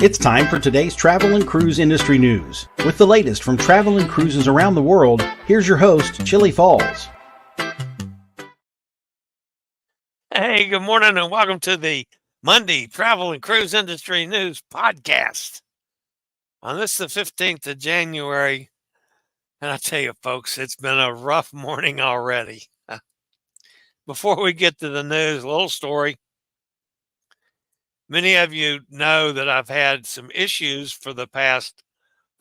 It's time for today's travel and cruise industry news. With the latest from travel and cruises around the world, here's your host, Chillie Falls. Hey, good morning and welcome to the Monday Travel and Cruise Industry News Podcast. On this, the 15th of January, and I tell you, folks, it's been a rough morning already. Before we get to the news, a little story. Many of you know that I've had some issues for the past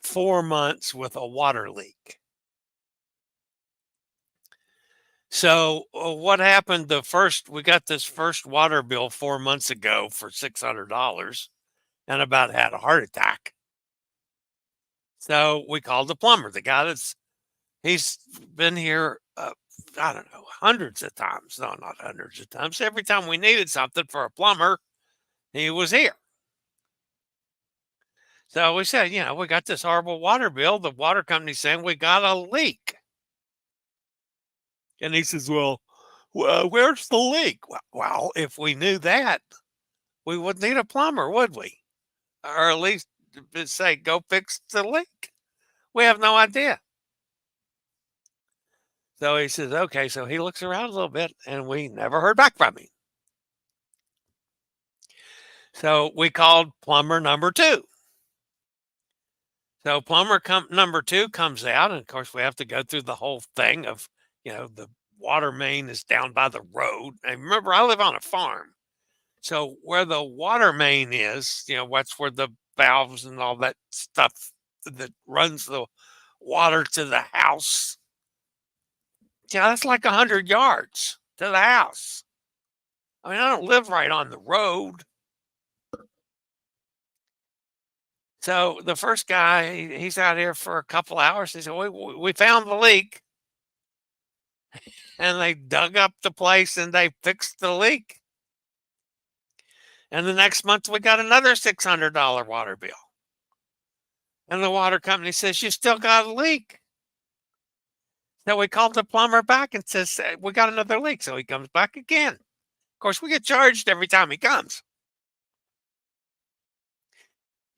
4 months with a water leak. So what happened we got this first water bill 4 months ago for $600 and about had a heart attack. So we called the plumber, the guy he's been here, I don't know, hundreds of times. No, not hundreds of times. Every time we needed something for a plumber, he was here. So we said, we got this horrible water bill. The water company's saying we got a leak. And he says, well, where's the leak? Well, if we knew that, we wouldn't need a plumber, would we? Or at least say, go fix the leak. We have no idea. So he says, okay. So he looks around a little bit and we never heard back from him. So we called plumber number 2. So plumber number 2 comes out. And of course, we have to go through the whole thing of, the water main is down by the road. And remember, I live on a farm. So where the water main is, that's where the valves and all that stuff that runs the water to the house. That's like 100 yards to the house. I mean, I don't live right on the road. So the first guy, he's out here for a couple hours. He said, we found the leak. And they dug up the place and they fixed the leak. And the next month, we got another $600 water bill. And the water company says, you still got a leak. So we called the plumber back and says, we got another leak. So he comes back again. Of course, we get charged every time he comes.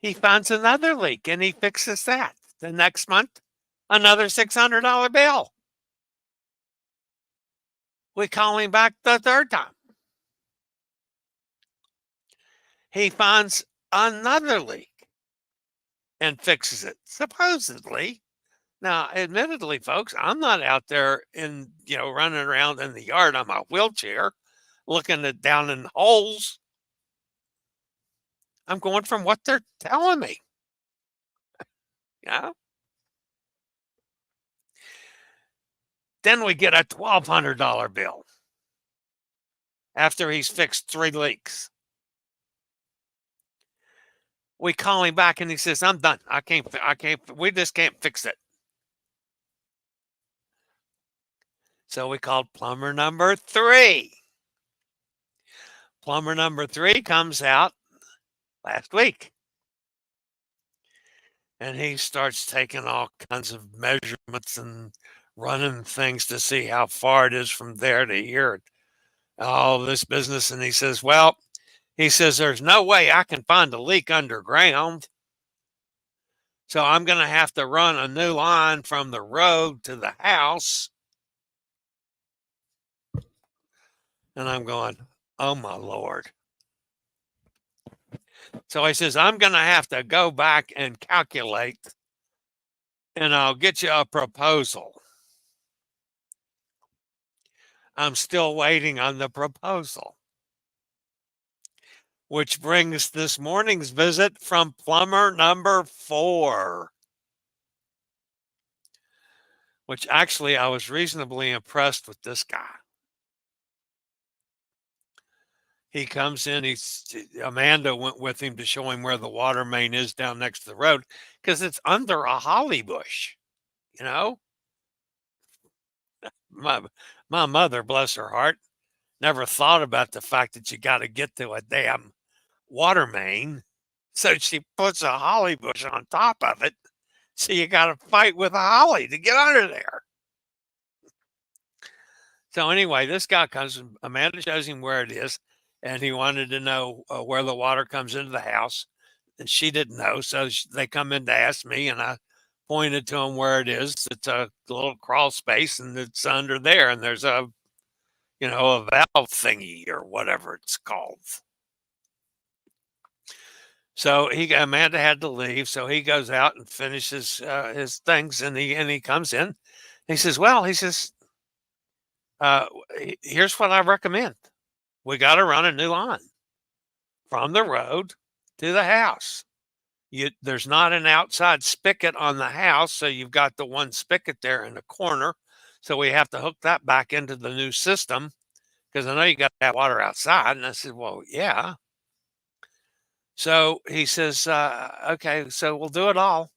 He finds another leak and he fixes that. The next month, another $600 bill. We call him back the third time. He finds another leak and fixes it, supposedly. Now, admittedly, folks, I'm not out there running around in the yard on my wheelchair looking down in holes. I'm going from what they're telling me. Then we get a $1,200 bill after he's fixed 3 leaks. We call him back and he says, I'm done. We just can't fix it. So we called plumber number 3. Plumber number 3 comes out last week. And he starts taking all kinds of measurements and running things to see how far it is from there to here. All this business. And he says, there's no way I can find a leak underground. So I'm going to have to run a new line from the road to the house. And I'm going, oh, my Lord. So he says, I'm going to have to go back and calculate, and I'll get you a proposal. I'm still waiting on the proposal. Which brings this morning's visit from plumber number 4. Which actually, I was reasonably impressed with this guy. He comes in, Amanda went with him to show him where the water main is down next to the road because it's under a holly bush, My mother, bless her heart, never thought about the fact that you got to get to a damn water main. So she puts a holly bush on top of it. So you got to fight with a holly to get under there. So anyway, this guy comes, Amanda shows him where it is. And he wanted to know where the water comes into the house. and she didn't know. So they come in to ask me, and I pointed to them where it is. It's a little crawl space, and it's under there, and there's a valve thingy or whatever it's called. So Amanda had to leave, so he goes out and finishes his things, and he comes in. He says, "Well," he says, "here's what I recommend. We got to run a new line from the road to the house. There's not an outside spigot on the house, so you've got the one spigot there in the corner. So we have to hook that back into the new system because I know you got to have water outside." And I said, "Well, yeah." So he says, "Okay, so we'll do it all."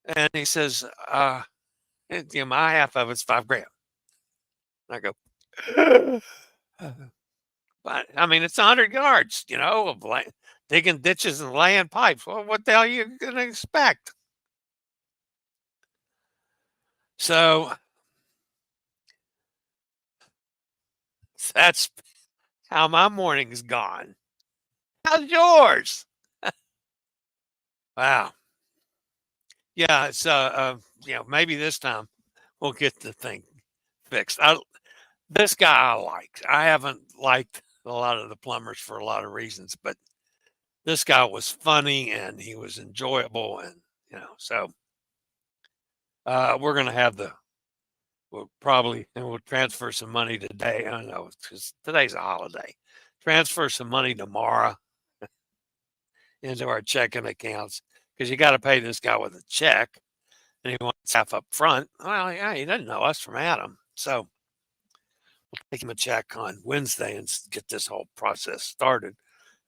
And he says, "My half of it's $5,000." I go, but I mean, it's 100 yards, of digging ditches and laying pipes. Well, what the hell are you going to expect? So that's how my morning's gone. How's yours? Wow. Yeah, it's maybe this time we'll get the thing fixed. This guy I like. I haven't liked a lot of the plumbers for a lot of reasons, but this guy was funny and he was enjoyable, and so we're gonna have we'll transfer some money today. I know because today's a holiday. Transfer some money tomorrow into our checking accounts because you got to pay this guy with a check, and he wants half up front. Well, yeah, he doesn't know us from Adam, so we'll take him a check on Wednesday and get this whole process started,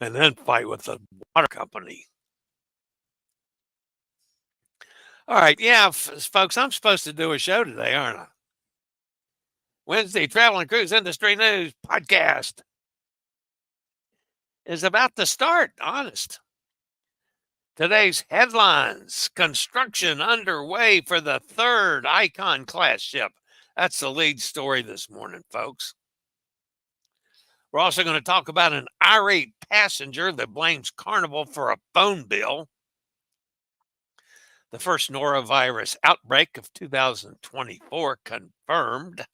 and then fight with the water company. All right, yeah, folks, I'm supposed to do a show today, aren't I? Wednesday Travel and Cruise Industry News podcast is about to start. Honest. Today's headlines: construction underway for the third Icon class ship. That's the lead story this morning, folks. We're also going to talk about an irate passenger that blames Carnival for a phone bill. The first Norovirus outbreak of 2024 confirmed.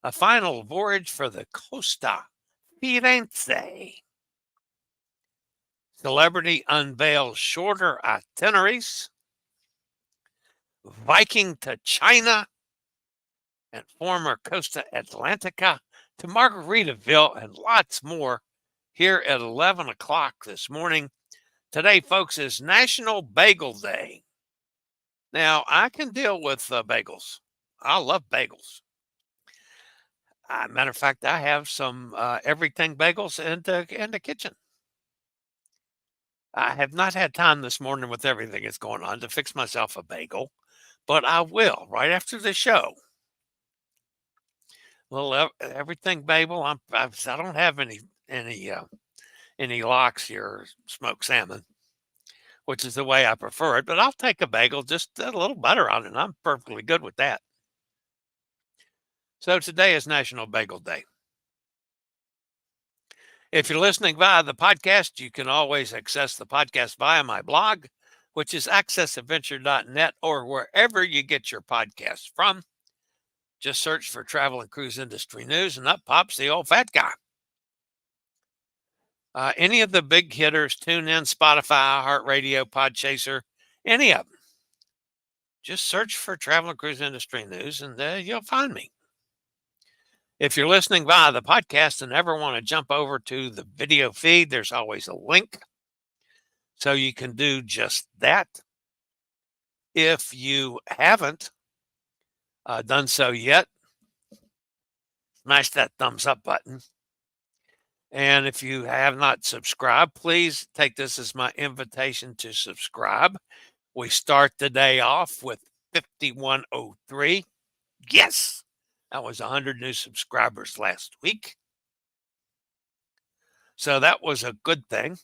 A final voyage for the Costa, Firenze. Celebrity unveils shorter itineraries. Viking to China. And former Costa Atlantica to Margaritaville, and lots more here at 11 o'clock this morning. Today, folks, is National Bagel Day. Now, I can deal with bagels. I love bagels. Matter of fact, I have some everything bagels in the kitchen. I have not had time this morning with everything that's going on to fix myself a bagel, but I will right after the show. Little everything bagel. I don't have any lox here, smoked salmon, which is the way I prefer it. But I'll take a bagel, just a little butter on it, and I'm perfectly good with that. So today is National Bagel Day. If you're listening via the podcast, you can always access the podcast via my blog, which is accessadventure.net, or wherever you get your podcasts from. Just search for Travel and Cruise Industry News, and up pops the old fat guy. Any of the big hitters, TuneIn, Spotify, iHeartRadio, Podchaser, any of them. Just search for Travel and Cruise Industry News, and you'll find me. If you're listening via the podcast and ever want to jump over to the video feed, there's always a link. So you can do just that. If you haven't done so yet, smash that thumbs up button. And if you have not subscribed, please take this as my invitation to subscribe. We start the day off with 5103. Yes, that was 100 new subscribers last week. So that was a good thing.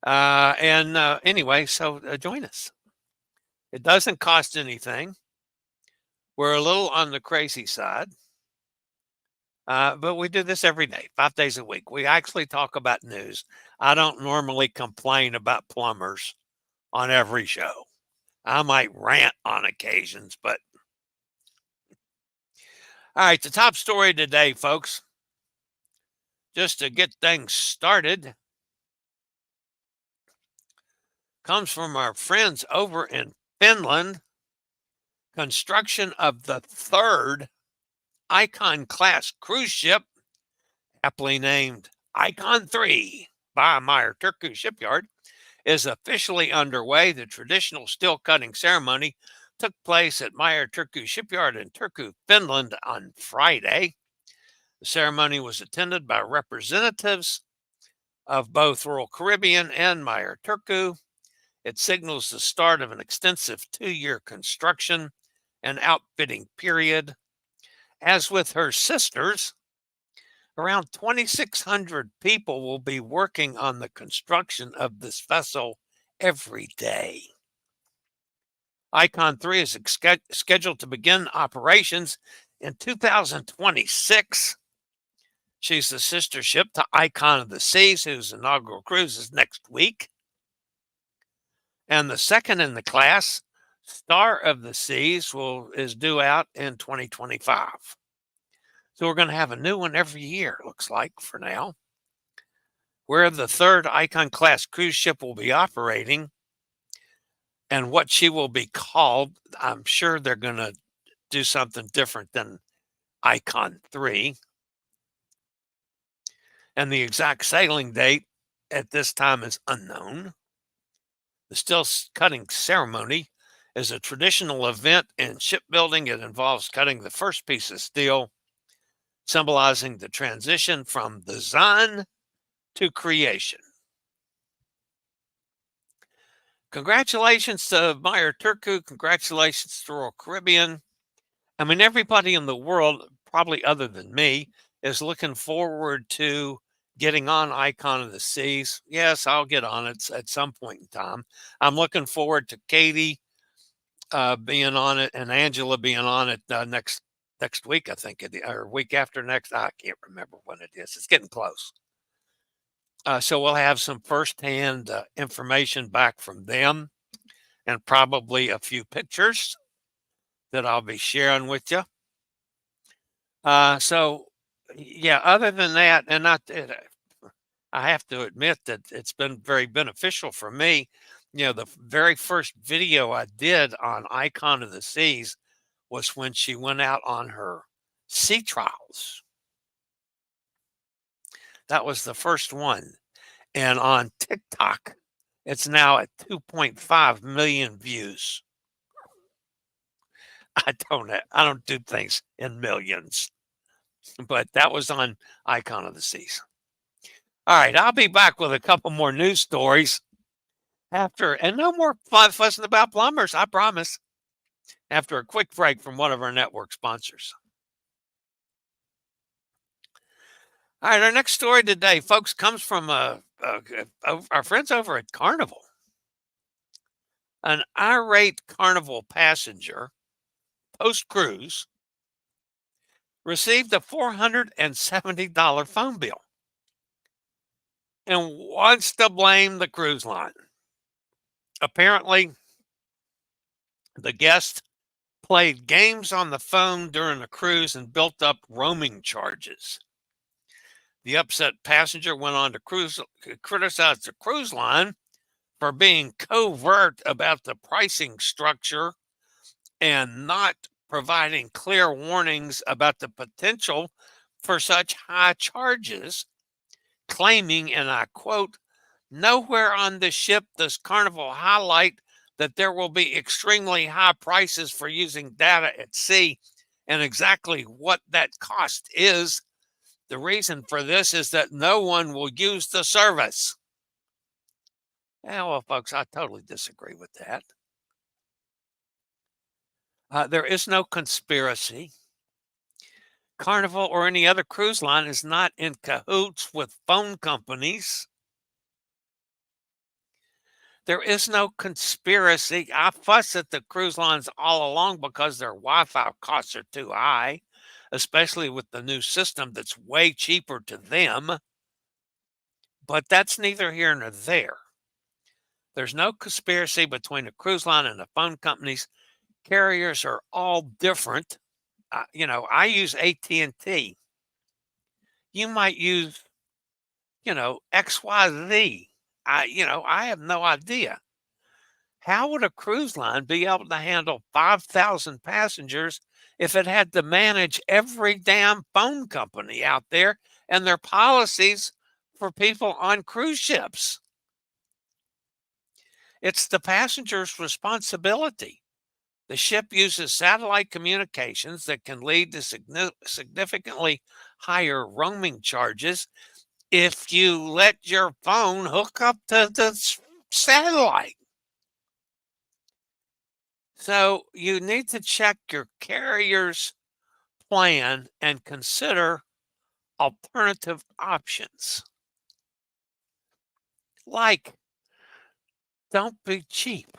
Anyway, so join us. It doesn't cost anything. We're a little on the crazy side. But we do this every day, 5 days a week. We actually talk about news. I don't normally complain about plumbers on every show. I might rant on occasions, but all right, the top story today, folks, just to get things started, comes from our friends over in Finland. Construction of the third Icon class cruise ship, aptly named Icon 3 by Meyer Turku Shipyard, is officially underway. The traditional steel cutting ceremony took place at Meyer Turku Shipyard in Turku, Finland on Friday. The ceremony was attended by representatives of both Royal Caribbean and Meyer Turku. It signals the start of an extensive 2-year construction and outfitting period. As with her sisters, around 2,600 people will be working on the construction of this vessel every day. Icon 3 is scheduled to begin operations in 2026. She's the sister ship to Icon of the Seas, whose inaugural cruise is next week. And the second in the class, Star of the Seas, is due out in 2025. So we're going to have a new one every year, looks like, for now. Where the third Icon class cruise ship will be operating and what she will be called, I'm sure they're going to do something different than Icon 3. And the exact sailing date at this time is unknown. The steel cutting ceremony is a traditional event in shipbuilding. It involves cutting the first piece of steel, symbolizing the transition from design to creation. Congratulations to Meyer Turku. Congratulations to Royal Caribbean. I mean, everybody in the world, probably other than me, is looking forward to getting on Icon of the Seas. Yes, I'll get on it at some point in time. I'm looking forward to Katie being on it and Angela being on it next week, I think, or week after next. I can't remember when it is. It's getting close. So we'll have some firsthand information back from them and probably a few pictures that I'll be sharing with you. So, yeah, other than that, and I have to admit that it's been very beneficial for me. You know, the very first video I did on Icon of the Seas was when she went out on her sea trials. That was the first one. And on TikTok, it's now at 2.5 million views. I don't do things in millions, but that was on Icon of the Seas. All right, I'll be back with a couple more news stories after, and no more fussing about plumbers, I promise, after a quick break from one of our network sponsors. All right, our next story today, folks, comes from our friends over at Carnival. An irate Carnival passenger, post-cruise, received a $470 phone bill and wants to blame the cruise line. Apparently, the guest played games on the phone during the cruise and built up roaming charges. The upset passenger went on to criticize the cruise line for being covert about the pricing structure and not providing clear warnings about the potential for such high charges, claiming, and I quote, "Nowhere on the ship does Carnival highlight that there will be extremely high prices for using data at sea and exactly what that cost is. The reason for this is that no one will use the service." Yeah, well, folks, I totally disagree with that. There is no conspiracy. Carnival or any other cruise line is not in cahoots with phone companies. There is no conspiracy. I fuss at the cruise lines all along because their Wi-Fi costs are too high. especially with the new system that's way cheaper to them. But that's neither here nor there. There's no conspiracy between the cruise line and the phone companies. Carriers are all different. I use AT&T. You might use, XYZ. I have no idea. How would a cruise line be able to handle 5,000 passengers if it had to manage every damn phone company out there and their policies for people on cruise ships? It's the passenger's responsibility. The ship uses satellite communications that can lead to significantly higher roaming charges if you let your phone hook up to the satellite. So you need to check your carrier's plan and consider alternative options. Like, don't be cheap.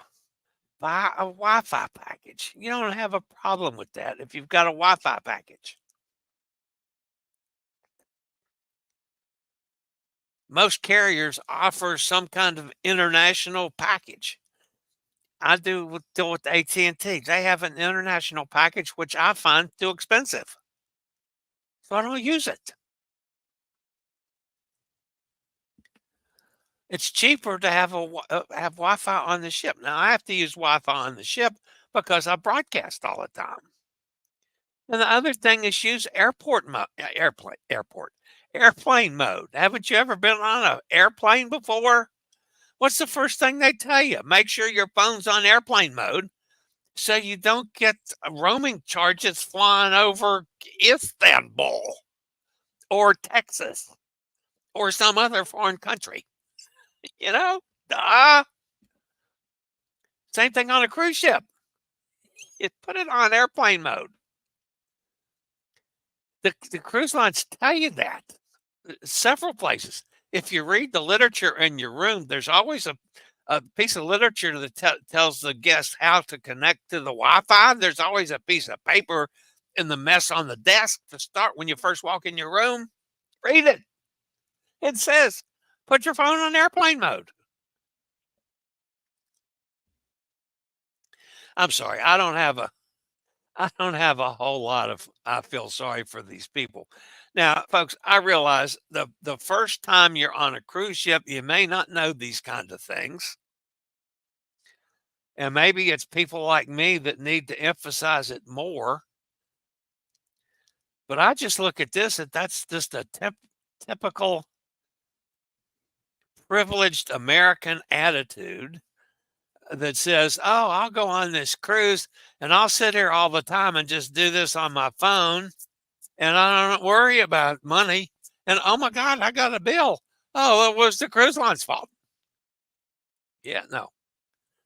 Buy a Wi-Fi package. You don't have a problem with that if you've got a Wi-Fi package. Most carriers offer some kind of international package. I deal with AT&T. They have an international package, which I find too expensive. So I don't use it. It's cheaper to have have Wi-Fi on the ship. Now I have to use Wi-Fi on the ship because I broadcast all the time. And the other thing is use airplane mode. Haven't you ever been on an airplane before? What's the first thing they tell you? Make sure your phone's on airplane mode so you don't get roaming charges flying over Istanbul or Texas or some other foreign country. Duh. Same thing on a cruise ship. You put it on airplane mode. The cruise lines tell you that several places. If you read the literature in your room, there's always a piece of literature that tells the guests how to connect to the Wi-Fi. There's always a piece of paper in the mess on the desk to start when you first walk in your room. Read it. It says, put your phone on airplane mode. I'm sorry, I don't have a whole lot of I feel sorry for these people. Now, folks, I realize the first time you're on a cruise ship, you may not know these kinds of things. And maybe it's people like me that need to emphasize it more. But I just look at this, and that's just a typical privileged American attitude that says, oh, I'll go on this cruise and I'll sit here all the time and just do this on my phone and I don't worry about money. And oh my God, I got a bill. Oh, it was the cruise line's fault. Yeah, no,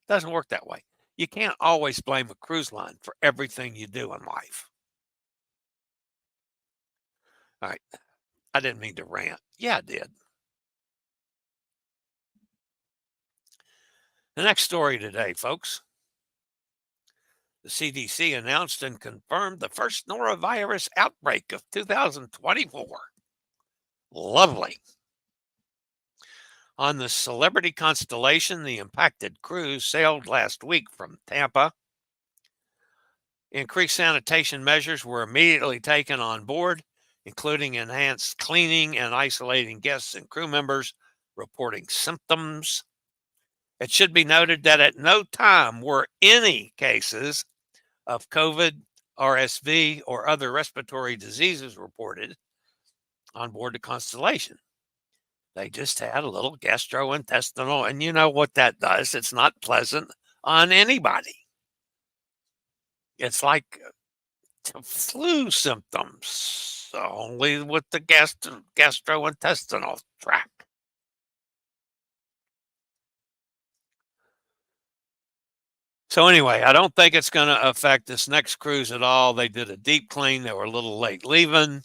doesn't work that way. You can't always blame a cruise line for everything you do in life. All right. I didn't mean to rant. Yeah, I did. The next story today, folks. The CDC announced and confirmed the first norovirus outbreak of 2024. Lovely. On the Celebrity Constellation, the impacted cruise sailed last week from Tampa. Increased sanitation measures were immediately taken on board, including enhanced cleaning and isolating guests and crew members reporting symptoms. It should be noted that at no time were any cases of COVID, RSV, or other respiratory diseases reported on board the Constellation. They just had a little gastrointestinal, and you know what that does. It's not pleasant on anybody. It's like flu symptoms, only with the gastrointestinal tract. So anyway, I don't think it's going to affect this next cruise at all. They did a deep clean. They were a little late leaving.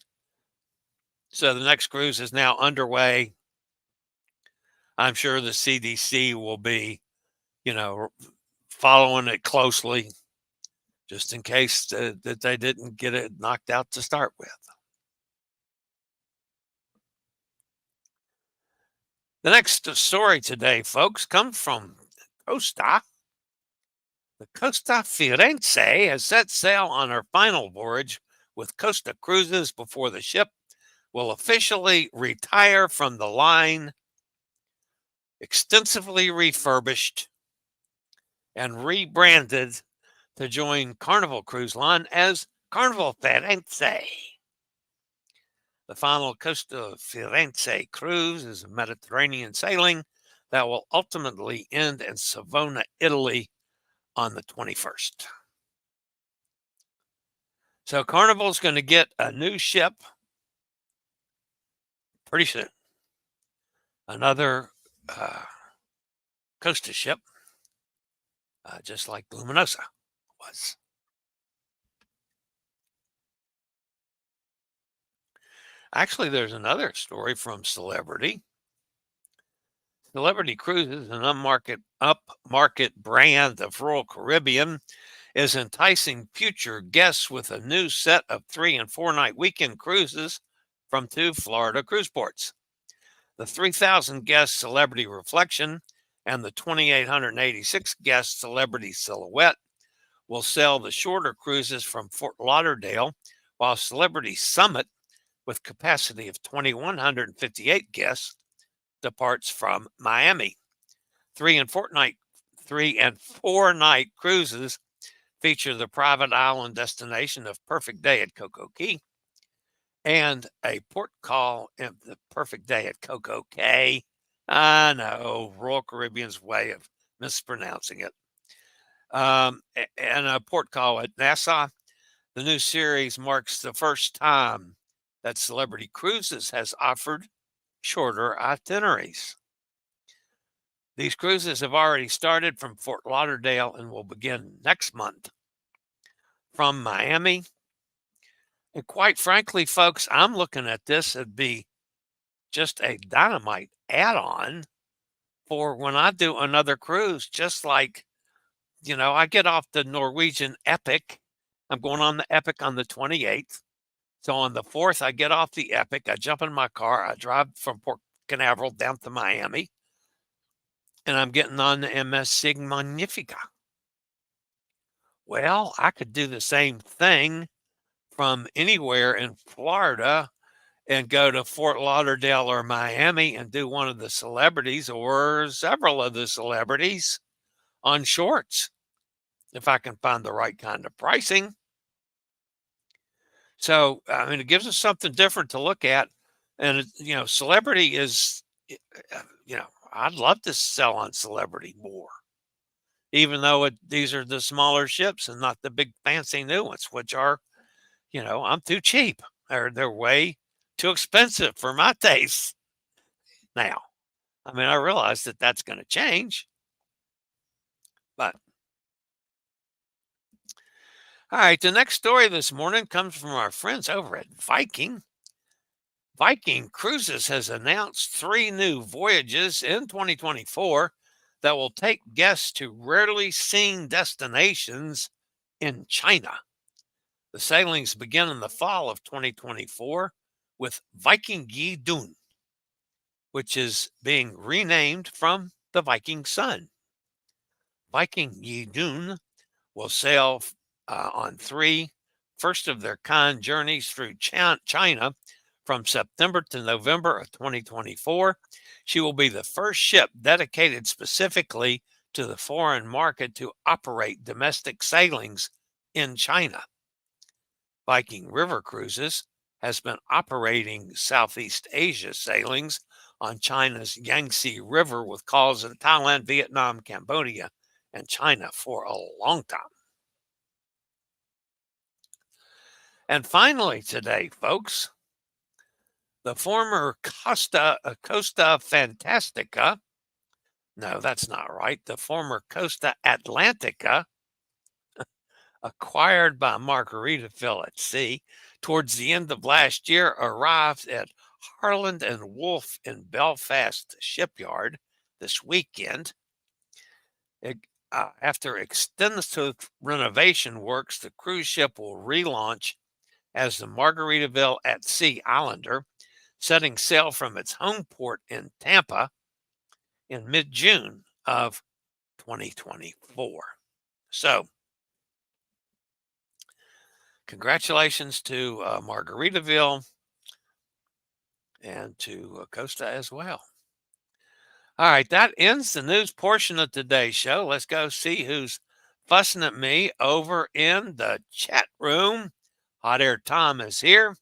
So the next cruise is now underway. I'm sure the CDC will be, following it closely. just in case that they didn't get it knocked out to start with. The next story today, folks, comes from Costa. The Costa Firenze has set sail on her final voyage with Costa Cruises before the ship will officially retire from the line, extensively refurbished and rebranded to join Carnival Cruise Line as Carnival Firenze. The final Costa Firenze cruise is a Mediterranean sailing that will ultimately end in Savona, Italy on the 21st. So Carnival's going to get a new ship pretty soon. Another Costa ship, just like Luminosa was. Actually, there's another story from Celebrity. Celebrity Cruises, an upmarket brand of Royal Caribbean, is enticing future guests with a new set of 3- and 4-night weekend cruises from 2 Florida cruise ports. The 3,000 guest Celebrity Reflection and the 2,886 guest Celebrity Silhouette will sail the shorter cruises from Fort Lauderdale, while Celebrity Summit, with capacity of 2,158 guests, departs from Miami. 3- and 4-night cruises feature the private island destination of Perfect Day at Coco Key and a port call in the Perfect Day at Coco Cay. I know, Royal Caribbean's way of mispronouncing it. And a port call at Nassau. The new series marks the first time that Celebrity Cruises has offered shorter itineraries. These cruises have already started from Fort Lauderdale and will begin next month from Miami. And quite frankly, folks, I'm looking at this as be just a dynamite add-on for when I do another cruise, just like, I get off the Norwegian Epic. I'm going on the Epic on the 28th. So on the 4th, I get off the Epic. I jump in my car. I drive from Port Canaveral down to Miami. And I'm getting on the MS Sig Magnifica. Well, I could do the same thing from anywhere in Florida and go to Fort Lauderdale or Miami and do one of the celebrities or several of the celebrities on shorts, if I can find the right kind of pricing. So, it gives us something different to look at. And, Celebrity is, I'd love to sell on Celebrity more, even though these are the smaller ships and not the big fancy new ones, which are, I'm too cheap. They're way too expensive for my taste. Now, I realize that that's going to change, but all right. The next story this morning comes from our friends over at Viking. Viking Cruises has announced 3 new voyages in 2024 that will take guests to rarely seen destinations in China. The sailings begin in the fall of 2024 with Viking Yi-Dun, which is being renamed from the Viking Sun. Viking Yi-Dun will sail on 3 first-of-their-kind journeys through China from September to November of 2024. She will be the first ship dedicated specifically to the foreign market to operate domestic sailings in China. Viking River Cruises has been operating Southeast Asia sailings on China's Yangtze River with calls in Thailand, Vietnam, Cambodia, and China for a long time. And finally today, folks, the former Costa Fantastica, no, that's not right, the former Costa Atlantica, acquired by Margaritaville at Sea towards the end of last year, arrived at Harland and Wolff in Belfast Shipyard this weekend. after extensive renovation works, the cruise ship will relaunch as the Margaritaville at Sea Islander, setting sail from its home port in Tampa in mid-June of 2024. So, congratulations to Margaritaville and to Costa as well. All right, that ends the news portion of today's show. Let's go see who's fussing at me over in the chat room. Hot Air Tom is here.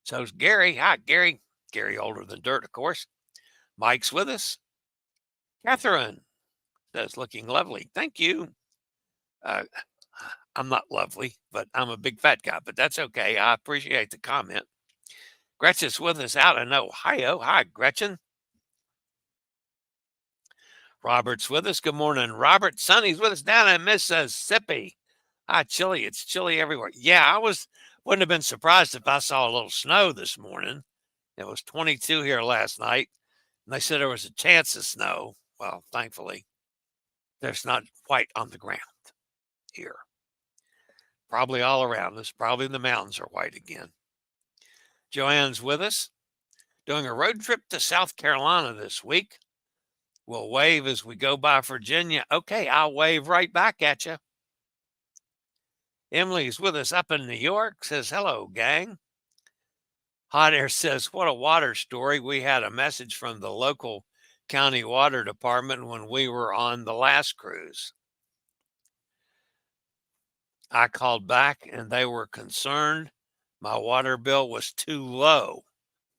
So's Gary. Hi, Gary. Gary older than dirt, of course. Mike's with us. Catherine says, looking lovely. Thank you. I'm not lovely, but I'm a big fat guy, but that's okay. I appreciate the comment. Gretchen's with us out in Ohio. Hi, Gretchen. Robert's with us. Good morning, Robert. Sonny's with us down in Mississippi. Hi, Chillie. It's chilly everywhere. Yeah, wouldn't have been surprised if I saw a little snow this morning. It was 22 here last night, and they said there was a chance of snow. Well, thankfully, there's not quite on the ground here. Probably all around us. Probably the mountains are white again. Joanne's with us. Doing a road trip to South Carolina this week. We'll wave as we go by Virginia. Okay, I'll wave right back at you. Emily's with us up in New York. Says, hello, gang. Hot Air says, what a water story. We had a message from the local county water department when we were on the last cruise. I called back and they were concerned my water bill was too low.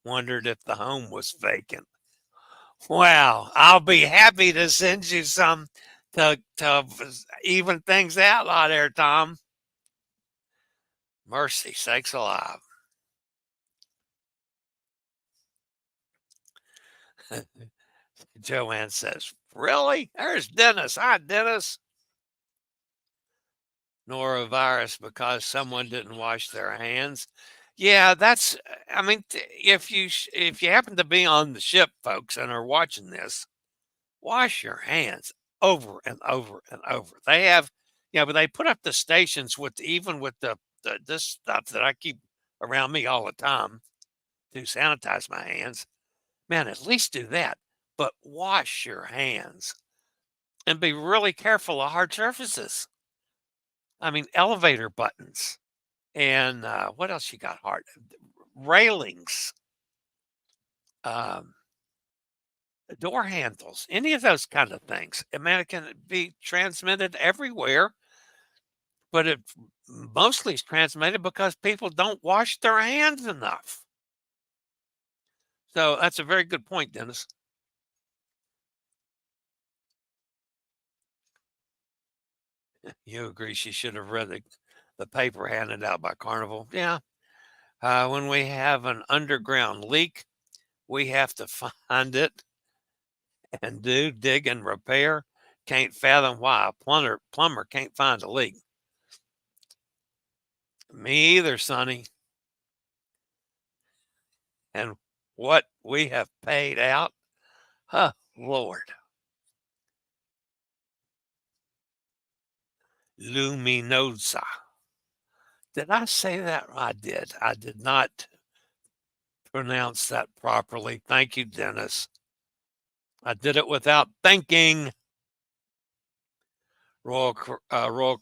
Wondered if the home was vacant. Wow, I'll be happy to send you some to even things out, Hot Air Tom. Mercy sakes alive. Joanne says, really? There's Dennis. Hi, Dennis. Norovirus because someone didn't wash their hands. Yeah, I mean, if you happen to be on the ship, folks, and are watching this, wash your hands over and over and over. They have, but they put up the stations even with this stuff that I keep around me all the time to sanitize my hands. Man, at least do that. But wash your hands and be really careful of hard surfaces. I mean, elevator buttons and what else you got hard? Railings, door handles, any of those kind of things. Man, it can be transmitted everywhere, but it mostly is transmitted because people don't wash their hands enough. So that's a very good point, Dennis. You agree she should have read the paper handed out by Carnival? Yeah. When we have an underground leak, we have to find it and dig and repair. Can't fathom why a plumber can't find a leak. Me either, Sonny. And what we have paid out, oh, Lord. Luminosa. Did I say that? I did. I did not pronounce that properly. Thank you, Dennis. I did it without thinking. Royal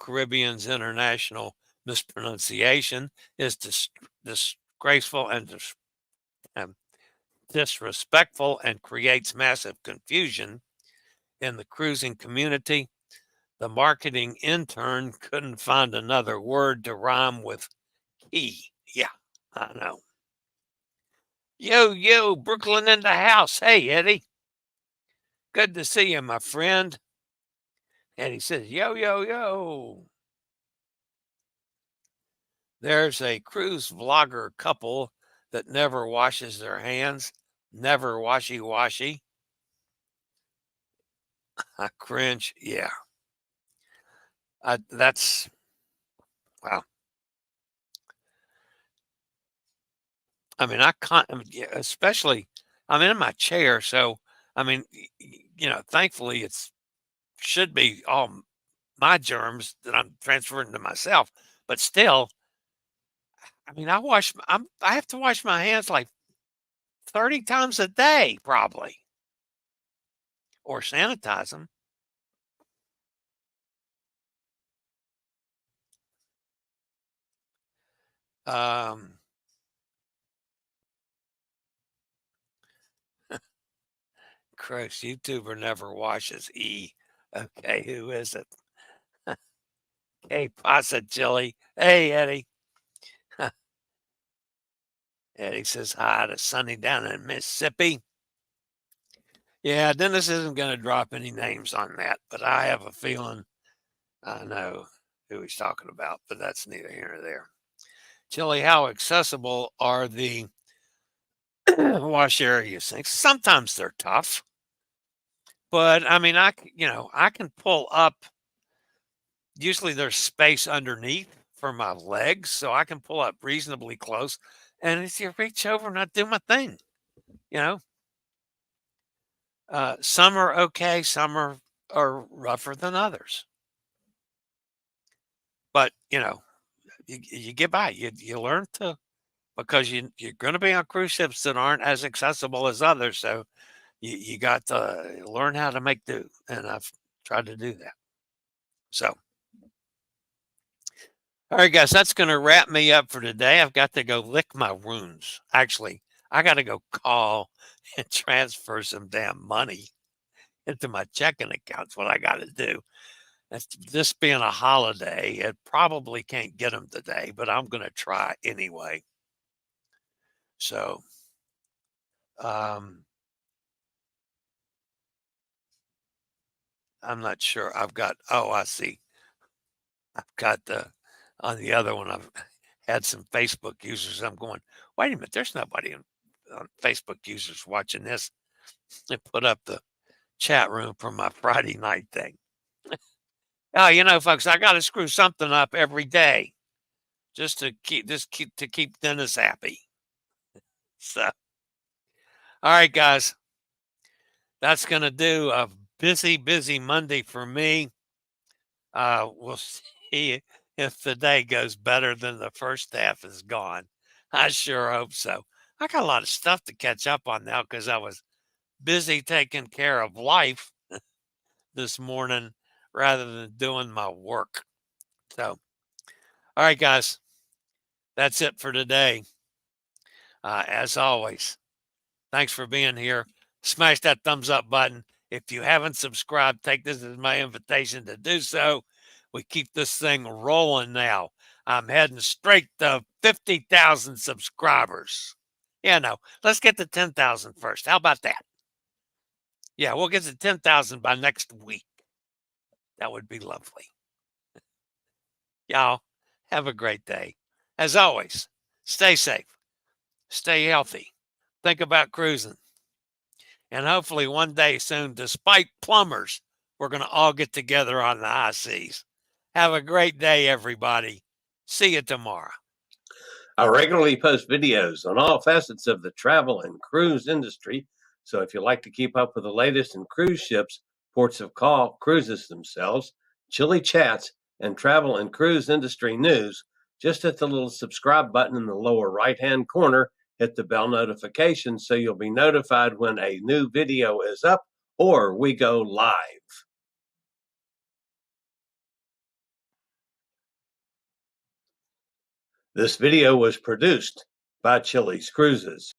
Caribbean's international mispronunciation is disgraceful and disrespectful and creates massive confusion in the cruising community. The marketing intern couldn't find another word to rhyme with key. Yeah, I know. Yo, Brooklyn in the house. Hey, Eddie. Good to see you, my friend. Eddie says, yo. There's a cruise vlogger couple that never washes their hands. Never washy. I cringe. Yeah. That's, wow. I mean, especially, I'm in my chair. So, I mean, thankfully should be all my germs that I'm transferring to myself. But still, I mean, I have to wash my hands like 30 times a day, probably, or sanitize them. Gross, YouTuber never washes. Okay, who is it? Hey, Pasa Chili. Hey, Eddie. Eddie says hi to Sunny down in Mississippi. Yeah, Dennis isn't going to drop any names on that, but I have a feeling I know who he's talking about, but that's neither here nor there. Chillie, how accessible are the wash area sinks? Sometimes they're tough, but I mean, I can pull up. Usually there's space underneath for my legs, so I can pull up reasonably close. And if you reach over and I do my thing, you know, some are okay, some are rougher than others. But you get by. You learn to, because you're going to be on cruise ships that aren't as accessible as others. So you got to learn how to make do, and I've tried to do that. So, all right, guys, that's going to wrap me up for today. I've got to go lick my wounds. Actually, I got to go call and transfer some damn money into my checking account. That's what I got to do. This being a holiday, it probably can't get them today, but I'm going to try anyway. So, I'm not sure. I see. I've got on the other one, I've had some Facebook users. I'm going, wait a minute, there's nobody on Facebook users watching this. And put up the chat room for my Friday night thing. Oh, folks, I got to screw something up every day just to keep Dennis happy. So, all right, guys, that's going to do a busy Monday for me. We'll see if the day goes better than the first half is gone. I sure hope so. I got a lot of stuff to catch up on now because I was busy taking care of life this morning rather than doing my work. So, all right, guys, that's it for today. As always, thanks for being here. Smash that thumbs up button. If you haven't subscribed, take this as my invitation to do so. We keep this thing rolling now. I'm heading straight to 50,000 subscribers. Yeah, no, let's get to 10,000 first. How about that? Yeah, we'll get to 10,000 by next week. That would be lovely. Y'all, have a great day. As always, stay safe, stay healthy, think about cruising. And hopefully one day soon, despite plumbers, we're going to all get together on the high seas. Have a great day, everybody. See you tomorrow. I regularly post videos on all facets of the travel and cruise industry. So if you like to keep up with the latest in cruise ships, ports of call, cruises themselves, Chillie chats, and travel and cruise industry news, just hit the little subscribe button in the lower right-hand corner. Hit the bell notification so you'll be notified when a new video is up or we go live. This video was produced by Chilliescruises.